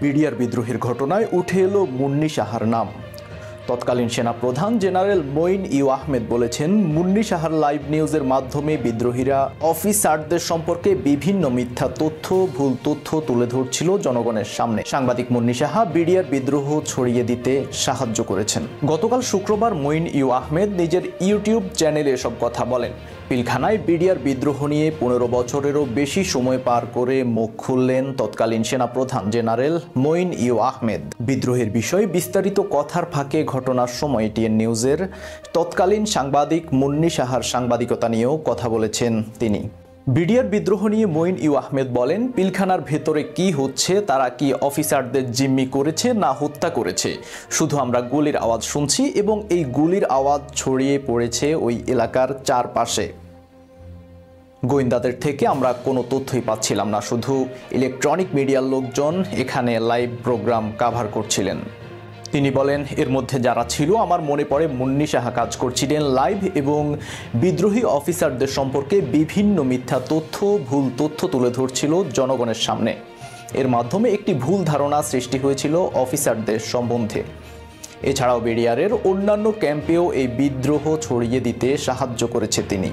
BDR বিদ্রোহের ঘটনায় উঠে এলো মুন্নী সাহার নাম। তৎকালীন সেনাপ্রধান জেনারেল মঈন ই আহমেদ বলেছেন, মুন্নী সাহার লাইভ নিউজের মাধ্যমে বিদ্রোহীরা অফিসারদের সম্পর্কে বিভিন্ন মিথ্যা তথ্য, ভুল তথ্য তুলে ধরছিল জনগণের সামনে। সাংবাদিক মুন্নী সাহা বিডিআর বিদ্রোহ ছড়িয়ে দিতে সাহায্য করেছেন। গতকাল শুক্রবার মঈন ই আহমেদ নিজের ইউটিউব চ্যানেলে এসব কথা বলেন। পিলখানায় বিডিআর বিদ্রোহ নিয়ে ১৫ বছরেরও বেশি সময় পার করে মুখ খুললেন তৎকালীন সেনাপ্রধান জেনারেল মঈন ই আহমেদ। বিদ্রোহের বিষয়ে বিস্তারিত কথার ফাঁকে ঘটনার সময় টিএন নিউজের তৎকালীন সাংবাদিক মুন্নী সাহার সাংবাদিকতা নিয়েও কথা বলেছেন তিনি। বিডিআর বিদ্রোহ নিয়ে মঈন ই আহমেদ বলেন, পিলখানার ভেতরে কি হচ্ছে, তারা কি অফিসারদের জিম্মি করেছে না হত্যা করেছে, শুধু আমরা গুলির আওয়াজ শুনছি এবং এই গুলির আওয়াজ ছড়িয়ে পড়েছে ওই এলাকার চারপাশে। গোয়েন্দাদের থেকে আমরা কোনো তথ্যই পাচ্ছিলাম না, শুধু ইলেকট্রনিক মিডিয়ার লোকজন এখানে লাইভ প্রোগ্রাম কাভার করছিলেন। তিনি বলেন, এর মধ্যে যারা ছিল আমার মনে পড়ে মুন্নী সাহা কাজ করছিলেন লাইভ এবং বিদ্রোহী অফিসারদের সম্পর্কে বিভিন্ন মিথ্যা তথ্য, ভুল তথ্য তুলে ধরছিল জনগণের সামনে। এর মাধ্যমে একটি ভুল ধারণা সৃষ্টি হয়েছিল অফিসারদের সম্বন্ধে। এছাড়াও বিডিআরের অন্যান্য ক্যাম্পেও এই বিদ্রোহ ছড়িয়ে দিতে সাহায্য করেছে তিনি।